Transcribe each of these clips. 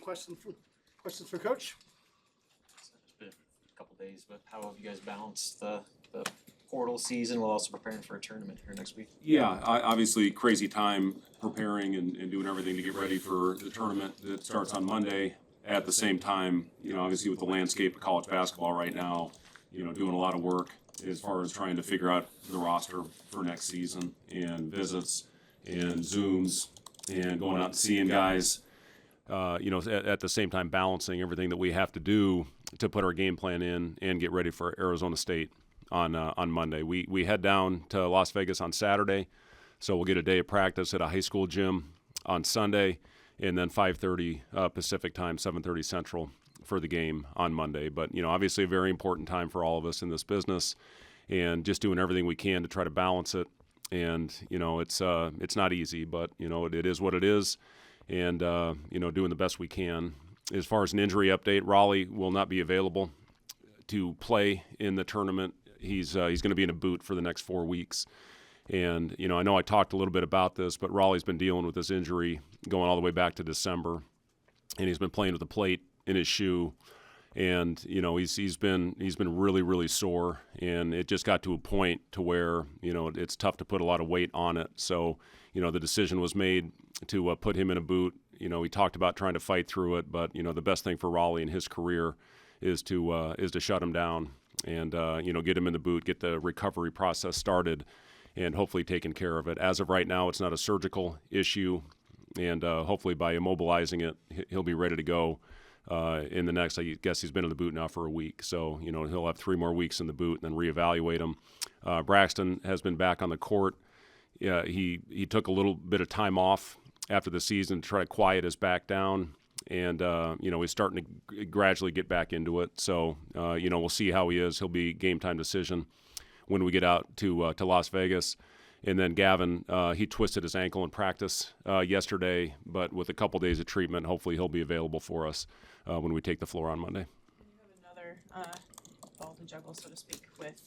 questions for Coach? It's been a couple days, but how have you guys balanced the portal season while also preparing for a tournament here next week? Yeah, obviously crazy time preparing and doing everything to get ready for the tournament that starts on Monday. At the same time, obviously with the landscape of college basketball right now, doing a lot of work as far as trying to figure out the roster for next season and visits and Zooms and going out and seeing guys. At the same time balancing everything that we have to do to put our game plan in and get ready for Arizona State on Monday. We head down to Las Vegas on Saturday, so we'll get a day of practice at a high school gym on Sunday, and then 5:30 Pacific time, 7:30 Central for the game on Monday. But obviously a very important time for all of us in this business, and just doing everything we can to try to balance it. And it's not easy, but it is what it is, and doing the best we can. As far as an injury update, Raleigh will not be available to play in the tournament. He's going to be in a boot for the next 4 weeks. And, I know I talked a little bit about this, but Raleigh's been dealing with this injury going all the way back to December. And he's been playing with a plate in his shoe. And, he's been really, really sore. And it just got to a point to where, it's tough to put a lot of weight on it. So, the decision was made to put him in a boot. He talked about trying to fight through it, but, the best thing for Raleigh in his career is to shut him down and get him in the boot, get the recovery process started, and hopefully taken care of it. As of right now, it's not a surgical issue, and hopefully by immobilizing it, he'll be ready to go in the next. I guess he's been in the boot now for a week, so he'll have 3 more weeks in the boot and then reevaluate him. Braxton has been back on the court. He took a little bit of time off after the season to try to quiet his back down. And, he's starting to gradually get back into it. So, we'll see how he is. He'll be game time decision when we get out to Las Vegas. And then Gavin, he twisted his ankle in practice yesterday, but with a couple days of treatment, hopefully he'll be available for us when we take the floor on Monday. You have another ball to juggle, so to speak, with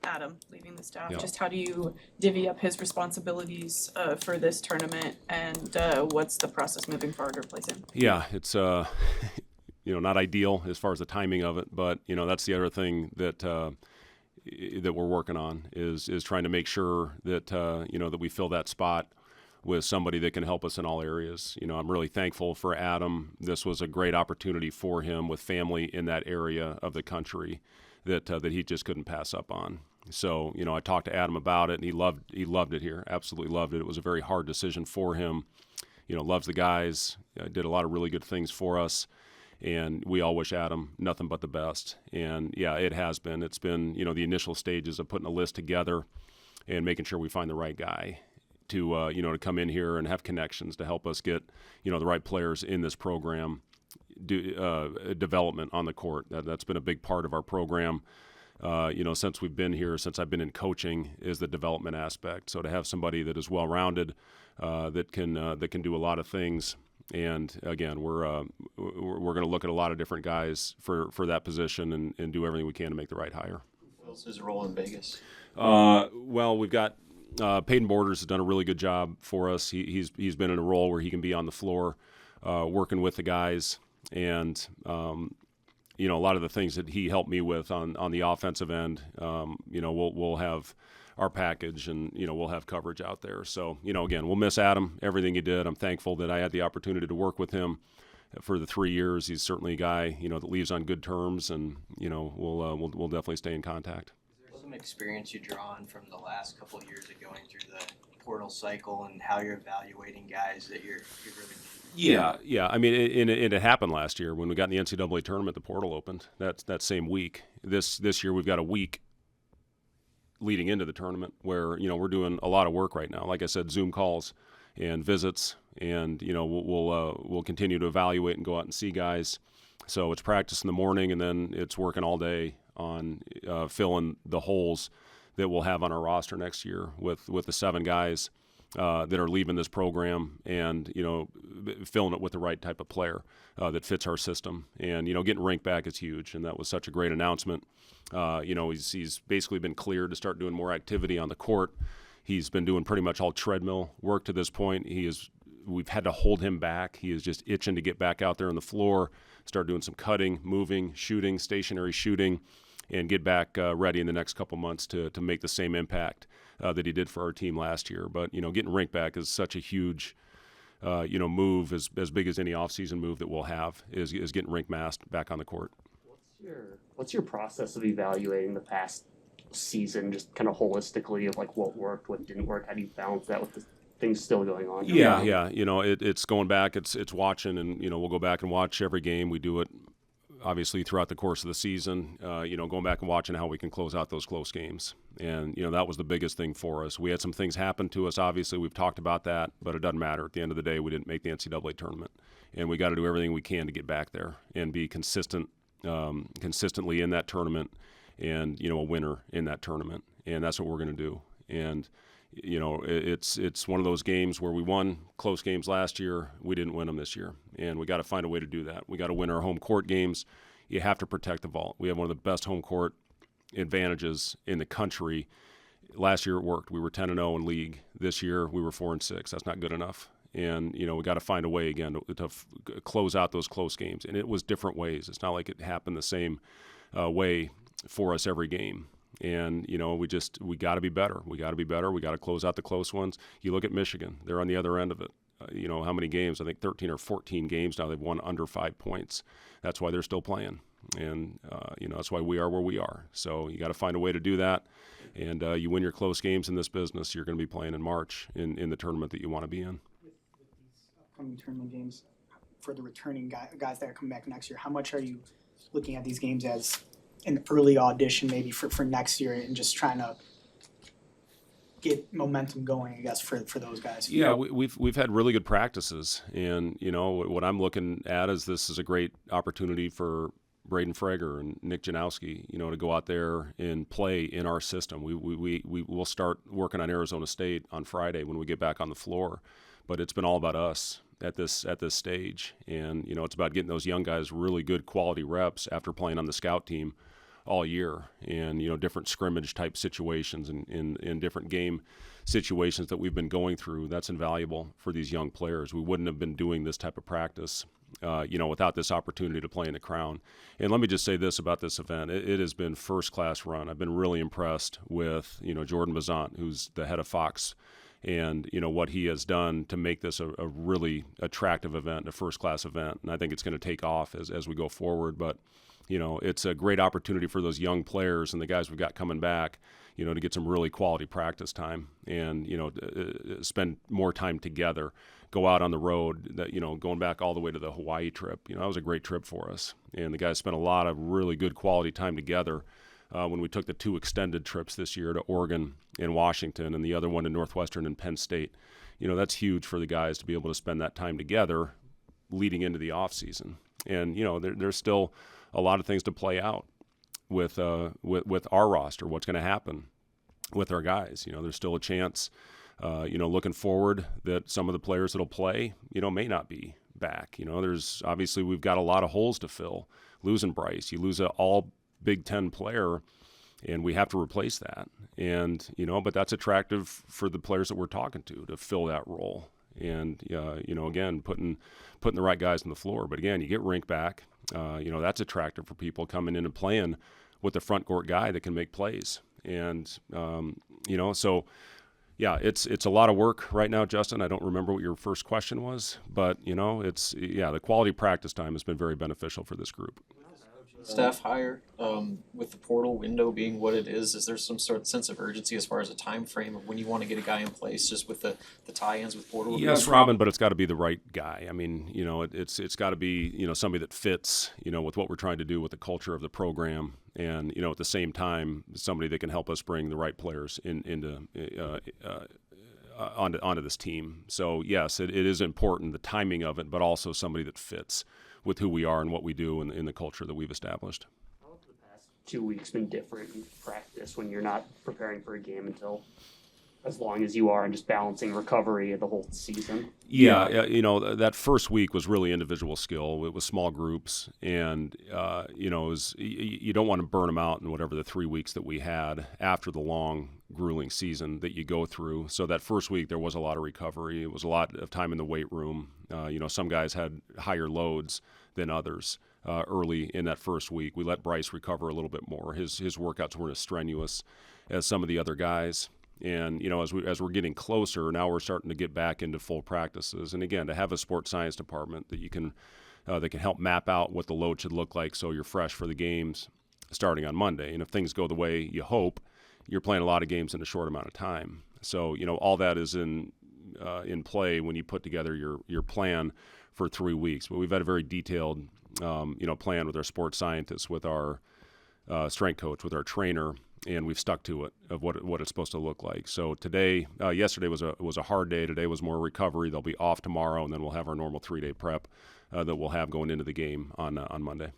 Adam leaving the staff. Yeah. Just how do you divvy up his responsibilities for this tournament, and what's the process moving forward to replace him? Yeah, it's not ideal as far as the timing of it, but that's the other thing that that we're working on is trying to make sure that that we fill that spot with somebody that can help us in all areas. I'm really thankful for Adam. This was a great opportunity for him with family in that area of the country that he just couldn't pass up on. So, I talked to Adam about it, and he loved it here, absolutely loved it. It was a very hard decision for him. Loves the guys, did a lot of really good things for us, and we all wish Adam nothing but the best. And, yeah, it has been. It's been, the initial stages of putting a list together and making sure we find the right guy to to come in here and have connections to help us get the right players in this program. Development on the court, that's been a big part of our program. Since we've been here, since I've been in coaching, is the development aspect. So to have somebody that is well-rounded, that can do a lot of things. And again, we're going to look at a lot of different guys for that position and do everything we can to make the right hire. What else is a role in Vegas? Well, we've got Peyton Borders has done a really good job for us. He's been in a role where he can be on the floor, working with the guys, and a lot of the things that he helped me with on the offensive end. We'll have our package, and we'll have coverage out there. So again, we'll miss Adam, everything he did. I'm thankful that I had the opportunity to work with him for the 3 years. He's certainly a guy that leaves on good terms, and we'll definitely stay in contact. Some experience you draw on from the last couple of years of going through the portal cycle and how you're evaluating guys that you're really. Yeah. I mean, it happened last year when we got in the NCAA tournament. The portal opened that same week. This year we've got a week leading into the tournament where we're doing a lot of work right now. Like I said, Zoom calls and visits, and we'll continue to evaluate and go out and see guys. So it's practice in the morning, and then it's working all day on filling the holes that we'll have on our roster next year with the 7 guys that are leaving this program, and filling it with the right type of player that fits our system. And getting Rink back is huge, and that was such a great announcement. He's basically been cleared to start doing more activity on the court. He's been doing pretty much all treadmill work to this point. He is we've had to hold him back. He is just itching to get back out there on the floor, start doing some cutting, moving, shooting, stationary shooting, and get back ready in the next couple months to make the same impact that he did for our team last year. But, getting Rink back is such a huge, move, as big as any offseason move that we'll have, is getting Rink masked back on the court. What's your process of evaluating the past season, just kind of holistically, of like what worked, what didn't work? How do you balance that with the things still going on? Yeah. It's going back, it's watching, and we'll go back and watch every game. We do it obviously throughout the course of the season, going back and watching how we can close out those close games. And, that was the biggest thing for us. We had some things happen to us, obviously. We've talked about that, but it doesn't matter. At the end of the day, we didn't make the NCAA tournament. And we got to do everything we can to get back there and be consistently in that tournament and, a winner in that tournament. And that's what we're going to do. And, it's one of those games where we won close games last year. We didn't win them this year. And we got to find a way to do that. We got to win our home court games. You have to protect the vault. We have one of the best home court advantages in the country. Last year it worked. We were 10-0 in league. This year we were 4-6. That's not good enough. And, we got to find a way again to close out those close games. And it was different ways. It's not like it happened the same way for us every game. And, we got to be better. We got to be better. We got to close out the close ones. You look at Michigan. They're on the other end of it. How many games? I think 13 or 14 games now they've won under 5 points. That's why they're still playing. And, that's why we are where we are. So you got to find a way to do that. And you win your close games in this business, you're going to be playing in March in the tournament that you want to be in. With these upcoming tournament games, for the returning guys that are coming back next year, how much are you looking at these games as an early audition maybe for next year and just trying to get momentum going, I guess, for those guys? Yeah, we've had really good practices, and what I'm looking at is this is a great opportunity for Braden Frager and Nick Janowski, to go out there and play in our system. We'll start working on Arizona State on Friday when we get back on the floor, but it's been all about us at this stage, and it's about getting those young guys really good quality reps after playing on the scout team all year, and different scrimmage type situations and in different game situations that we've been going through. That's invaluable for these young players. We wouldn't have been doing this type of practice without this opportunity to play in the Crown. And let me just say this about this event. It has been first-class run. I've been really impressed with, Jordan Bazant, who's the head of Fox, and, what he has done to make this a really attractive event, a first-class event. And I think it's going to take off as we go forward. But, it's a great opportunity for those young players and the guys we've got coming back, to get some really quality practice time and, spend more time together, go out on the road, going back all the way to the Hawaii trip. That was a great trip for us. And the guys spent a lot of really good quality time together when we took the 2 extended trips this year to Oregon and Washington and the other one to Northwestern and Penn State. That's huge for the guys to be able to spend that time together leading into the off season. And, there's still a lot of things to play out with our roster, what's going to happen with our guys. There's still a chance, looking forward, that some of the players that'll play, may not be back. There's obviously we've got a lot of holes to fill. Losing Bryce, you lose an all Big Ten player, and we have to replace that. And, but that's attractive for the players that we're talking to fill that role. And, again, putting the right guys on the floor. But again, you get Rink back. That's attractive for people coming in and playing with the front court guy that can make plays. And, so, yeah, it's a lot of work right now, Justin. I don't remember what your first question was, but, the quality practice time has been very beneficial for this group. Staff hire, with the portal window being what it is there some sort of sense of urgency as far as a time frame of when you want to get a guy in place, just with the tie-ins with portal? Yes, Robin, but it's got to be the right guy. I mean, it's got to be, somebody that fits, with what we're trying to do with the culture of the program, and, at the same time, somebody that can help us bring the right players onto this team. So yes, it is important, the timing of it, but also somebody that fits with who we are and what we do and in the culture that we've established. How have the past 2 weeks been different in practice when you're not preparing for a game until as long as you are and just balancing recovery the whole season? Yeah, that first week was really individual skill. It was small groups, and it was, you don't want to burn them out in whatever the 3 weeks that we had after the long, grueling season that you go through. So that first week there was a lot of recovery. It was a lot of time in the weight room. Some guys had higher loads than others early in that first week. We let Bryce recover a little bit more. His workouts weren't as strenuous as some of the other guys. And as we're getting closer, now we're starting to get back into full practices. And again, to have a sports science department that can help map out what the load should look like, so you're fresh for the games starting on Monday. And if things go the way you hope, you're playing a lot of games in a short amount of time. So all that is in play when you put together your plan for 3 weeks. But we've had a very detailed plan with our sports scientists, with our strength coach, with our trainer. And we've stuck to it of what it's supposed to look like. So yesterday was a hard day. Today was more recovery. They'll be off tomorrow, and then we'll have our normal 3-day prep that we'll have going into the game on Monday.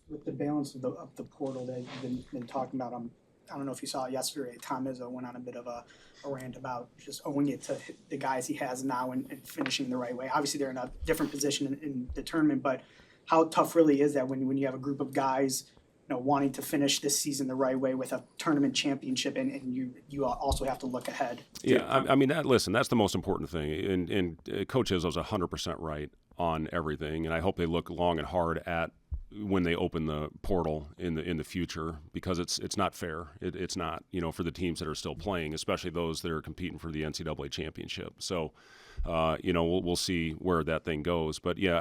With the balance of the portal that you've been talking about, I don't know if you saw it yesterday. Tom Izzo went on a bit of a rant about just owing it to the guys he has now and finishing the right way. Obviously, they're in a different position in the tournament, but how tough really is that when you have a group of guys wanting to finish this season the right way with a tournament championship, and you also have to look ahead. Yeah, I mean, that's the most important thing. And Coach Izzo's 100% right on everything, and I hope they look long and hard at when they open the portal in the future, because it's not fair. It's not, for the teams that are still playing, especially those that are competing for the NCAA championship. So, we'll see where that thing goes. But yeah,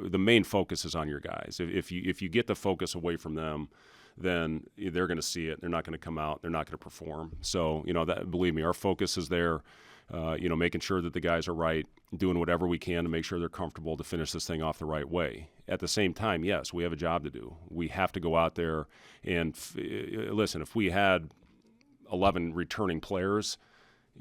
the main focus is on your guys. If you get the focus away from them, then they're going to see it. They're not going to come out. They're not going to perform. So, believe me, our focus is there. Making sure that the guys are right, doing whatever we can to make sure they're comfortable to finish this thing off the right way. At the same time, yes, we have a job to do. We have to go out there and listen. If we had 11 returning players,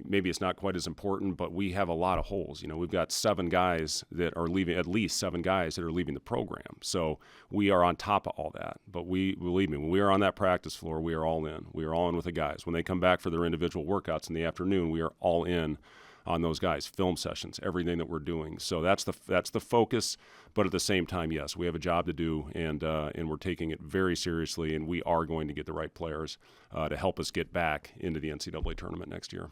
maybe it's not quite as important, but we have a lot of holes. We've got 7 guys that are leaving, at least 7 guys that are leaving the program. So we are on top of all that. But believe me, when we are on that practice floor, we are all in. We are all in with the guys. When they come back for their individual workouts in the afternoon, we are all in on those guys, film sessions, everything that we're doing. So that's the focus. But at the same time, yes, we have a job to do, and we're taking it very seriously, and we are going to get the right players to help us get back into the NCAA tournament next year.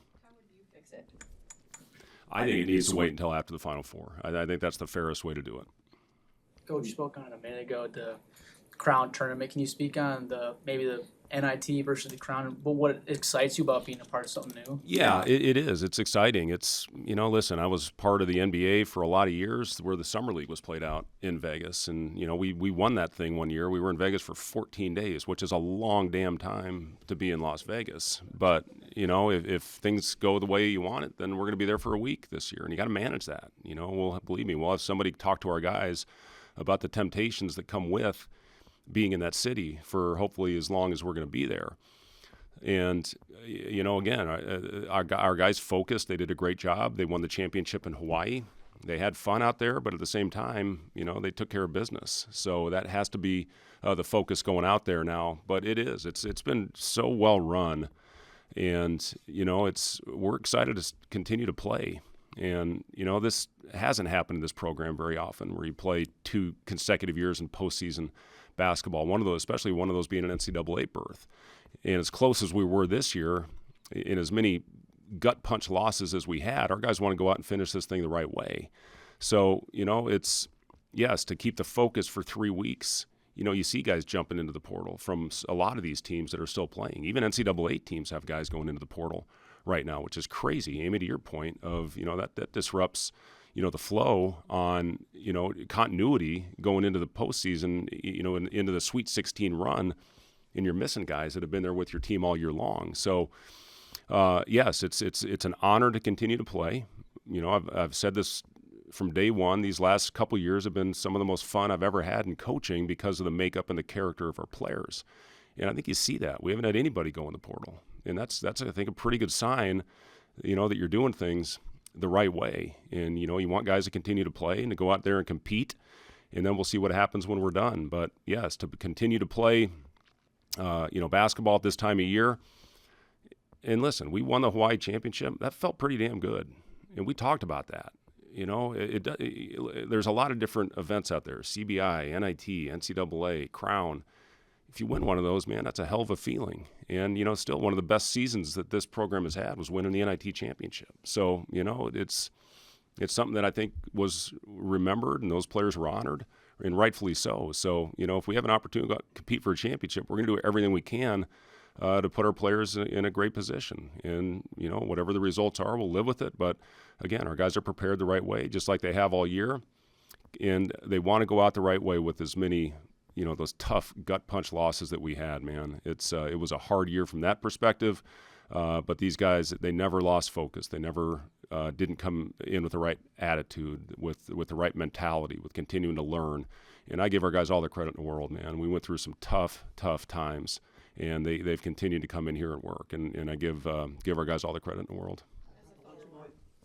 I think it needs to wait until after the Final Four. I think that's the fairest way to do it. Coach, you spoke on it a minute ago at the Crown tournament. Can you speak on maybe the NIT versus the Crown, but what excites you about being a part of something new? Yeah, it is. It's exciting. It's, listen, I was part of the NBA for a lot of years where the Summer League was played out in Vegas. And, we won that thing one year. We were in Vegas for 14 days, which is a long damn time to be in Las Vegas. But, if things go the way you want it, then we're going to be there for a week this year. And you got to manage that. Believe me, we'll have somebody talk to our guys about the temptations that come with being in that city for hopefully as long as we're going to be there. And, again, our guys focused. They did a great job. They won the championship in Hawaii. They had fun out there, but at the same time, they took care of business. So that has to be the focus going out there now. But it is. It's been so well run. And, we're excited to continue to play. And, this hasn't happened in this program very often, where you play 2 consecutive years in postseason basketball, especially one of those being an NCAA berth. And as close as we were this year, in as many gut punch losses as we had, our guys want to go out and finish this thing the right way. So, it's, yes, to keep the focus for 3 weeks. You see guys jumping into the portal from a lot of these teams that are still playing. Even NCAA teams have guys going into the portal right now, which is crazy. Amy, to your point of, that disrupts the flow on, continuity going into the postseason, into the Sweet 16 run, and you're missing guys that have been there with your team all year long. So, yes, it's an honor to continue to play. I've said this from day one. These last couple years have been some of the most fun I've ever had in coaching because of the makeup and the character of our players. And I think you see that. We haven't had anybody go in the portal. And that's I think, a pretty good sign, that you're doing things the right way. And, you want guys to continue to play and to go out there and compete, and then we'll see what happens when we're done. But, yes, to continue to play, basketball at this time of year, And listen, we won the Hawaii championship. That felt pretty damn good. And we talked about that. There's a lot of different events out there, CBI, NIT, NCAA, Crown. If you win one of those, man, that's a hell of a feeling. And, still one of the best seasons that this program has had was winning the NIT championship. So, it's something that I think was remembered and those players were honored, and rightfully so. So, if we have an opportunity to compete for a championship, we're going to do everything we can to put our players in a great position. And, whatever the results are, we'll live with it. But, again, our guys are prepared the right way, just like they have all year. And they want to go out the right way with as many, those tough gut punch losses that we had, man. It was a hard year from that perspective. But these guys, they never lost focus. They never didn't come in with the right attitude, with the right mentality, with continuing to learn. And I give our guys all the credit in the world, man. We went through some tough times, and they've continued to come in here and work. And I give our guys all the credit in the world.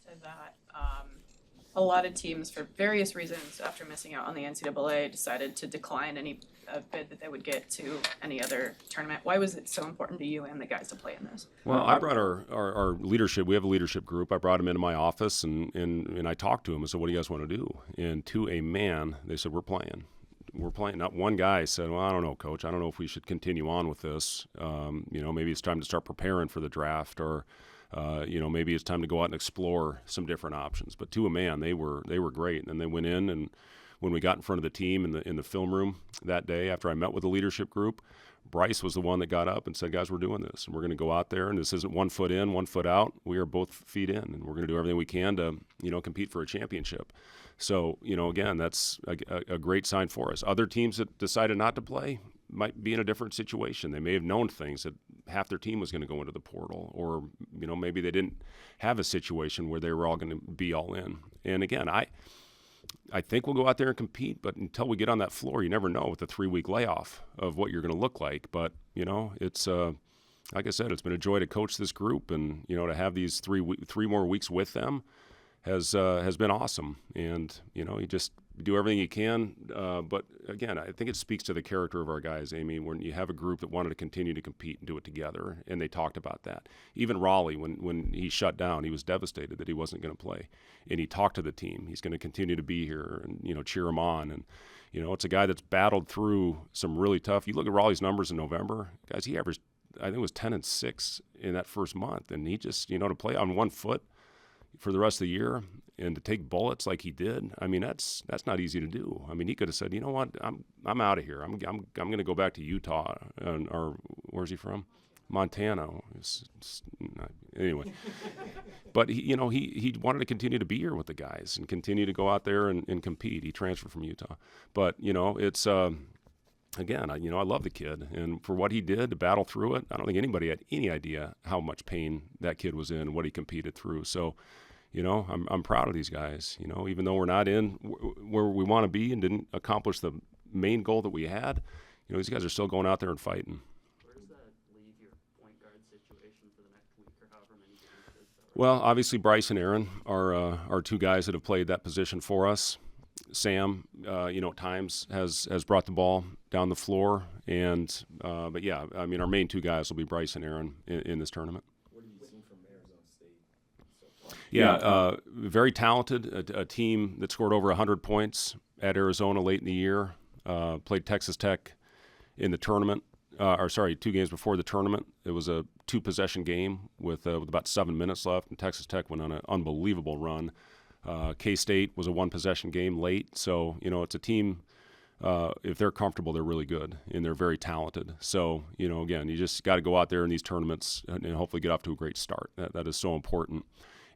To that, a lot of teams, for various reasons, after missing out on the NCAA, decided to decline any bid that they would get to any other tournament. Why was it so important to you and the guys to play in this? Well, I brought our leadership. We have a leadership group. I brought them into my office, and I talked to them. I said, "What do you guys want to do?" And to a man, they said, "We're playing. We're playing." Not one guy said, "Well, I don't know, Coach. I don't know if we should continue on with this. Maybe it's time to start preparing for the draft, or maybe it's time to go out and explore some different options." But to a man, they were great. And then they went in, and when we got in front of the team in the film room that day, after I met with the leadership group, Bryce was the one that got up and said, "Guys, we're doing this, and we're going to go out there, and this isn't 1 foot in, 1 foot out. We are both feet in, and we're going to do everything we can to compete for a championship." So again, that's a great sign for us. Other teams that decided not to play might be in a different situation. They may have known things, that half their team was going to go into the portal, or maybe they didn't have a situation where they were all going to be all in. And again, I think we'll go out there and compete, but until we get on that floor, you never know with the 3-week layoff of what you're going to look like. But it's like I said, it's been a joy to coach this group, and to have these 3 more weeks with them has been awesome. And you just do everything you can. But again, I think it speaks to the character of our guys, Amy, when you have a group that wanted to continue to compete and do it together, and they talked about that. Even Raleigh, when he shut down, he was devastated that he wasn't going to play, and he talked to the team. He's going to continue to be here and cheer him on. And it's a guy that's battled through some really tough. You look at Raleigh's numbers in November, guys. He averaged, I think it was 10-6 in that first month, and he just to play on 1 foot for the rest of the year and to take bullets like he did. I mean, that's not easy to do. I mean, he could have said, "You know what? I'm out of here. I'm going to go back to Utah," or where's he from? Montana. Anyway, but he wanted to continue to be here with the guys and continue to go out there and compete. He transferred from Utah, but it's again, I love the kid, and for what he did to battle through it, I don't think anybody had any idea how much pain that kid was in, what he competed through. So, I'm proud of these guys. Even though we're not in where we want to be and didn't accomplish the main goal that we had, these guys are still going out there and fighting. Where does that leave your point guard situation for the next week or however many games is that? Well, obviously Bryce and Aaron are 2 guys that have played that position for us. Sam, at times has brought the ball down the floor, and but yeah, I mean, our main 2 guys will be Bryce and Aaron in this tournament. What have you seen from Arizona State so far? Yeah, very talented, a team that scored over 100 points at Arizona late in the year. Played Texas Tech in the tournament, 2 games before the tournament. It was a 2-possession game with about 7 minutes left, and Texas Tech went on an unbelievable run. K-State was a 1-possession game late, so it's a team. If they're comfortable, they're really good, and they're very talented. So again, you just got to go out there in these tournaments and hopefully get off to a great start. That is so important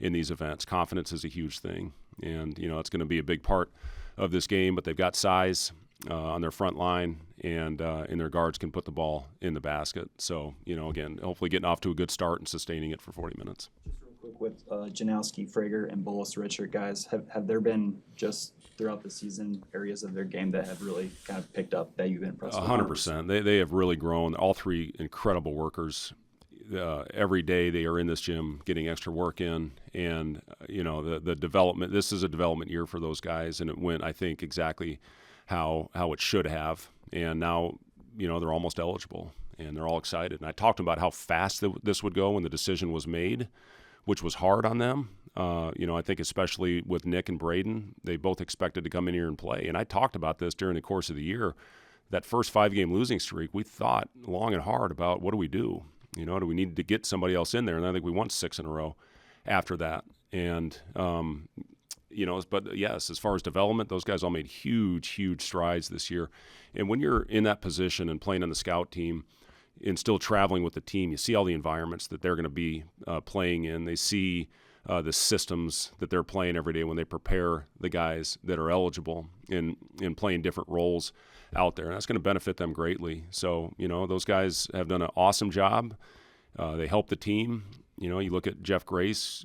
in these events. Confidence is a huge thing, and it's going to be a big part of this game. But they've got size on their front line, and their guards can put the ball in the basket. So again, hopefully getting off to a good start and sustaining it for 40 minutes. Just real quick with Janowski, Frager, and Bolos Richard, guys, have there been just throughout the season areas of their game that have really kind of picked up that you've been impressed with? 100%. They have really grown. All 3 incredible workers. Every day they are in this gym getting extra work in, and the development. This is a development year for those guys, and it went, I think, exactly how it should have. And now they're almost eligible, and they're all excited. And I talked about how fast this would go when the decision was made, which was hard on them. I think especially with Nick and Braden, they both expected to come in here and play. And I talked about this during the course of the year. That first 5-game losing streak, we thought long and hard about what do we do? Do we need to get somebody else in there? And I think we won 6 in a row after that. And, but yes, as far as development, those guys all made huge, huge strides this year. And when you're in that position and playing on the scout team and still traveling with the team, you see all the environments that they're going to be playing in. They see the systems that they're playing every day when they prepare the guys that are eligible in playing different roles out there. And that's going to benefit them greatly. So, those guys have done an awesome job. They help the team. You look at Jeff Grace,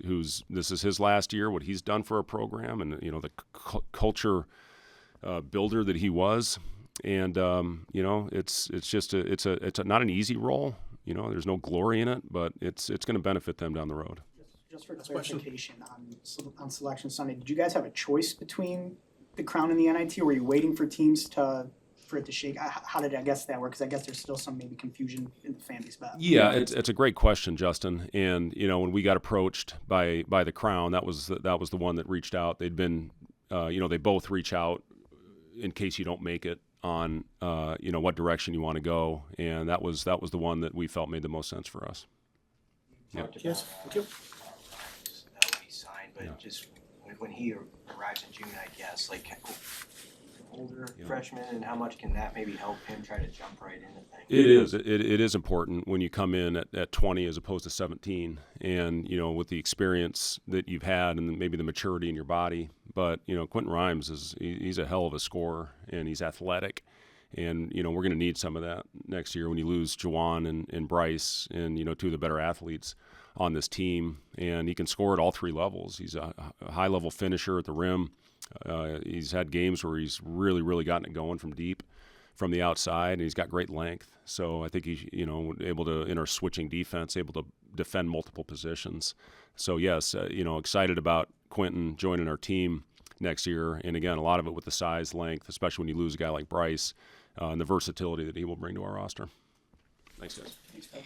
this is his last year, what he's done for a program, and the culture builder that he was. And it's not an easy role. There's no glory in it, but it's going to benefit them down the road. Just for clarification on Selection Sunday, did you guys have a choice between the Crown and the NIT, or were you waiting for teams for it to shake? How did that work? Because I guess there's still some maybe confusion in the fan base about. Yeah, it's a great question, Justin. And when we got approached by the Crown, that was the one that reached out. They'd been, they both reach out in case you don't make it on, what direction you want to go, and that was the one that we felt made the most sense for us. Yeah. Yes, thank you. That would be signed, but just when he arrives in June, I guess, like older freshman, and how much can that maybe help him try to jump right into things? It is important when you come in at 20 as opposed to 17, and with the experience that you've had and maybe the maturity in your body. But Quentin Rhymes he's a hell of a scorer, and he's athletic, and we're going to need some of that next year when you lose Juwan and Bryce and two of the better athletes on this team. And he can score at all 3 levels. He's a high level finisher at the rim. He's had games where he's really, really gotten it going from deep, from the outside, and he's got great length. So I think he's, able to, in our switching defense, able to defend multiple positions. So yes, excited about Quentin joining our team next year. And again, a lot of it with the size, length, especially when you lose a guy like Bryce, and the versatility that he will bring to our roster. Thanks, guys. Thanks, Phil.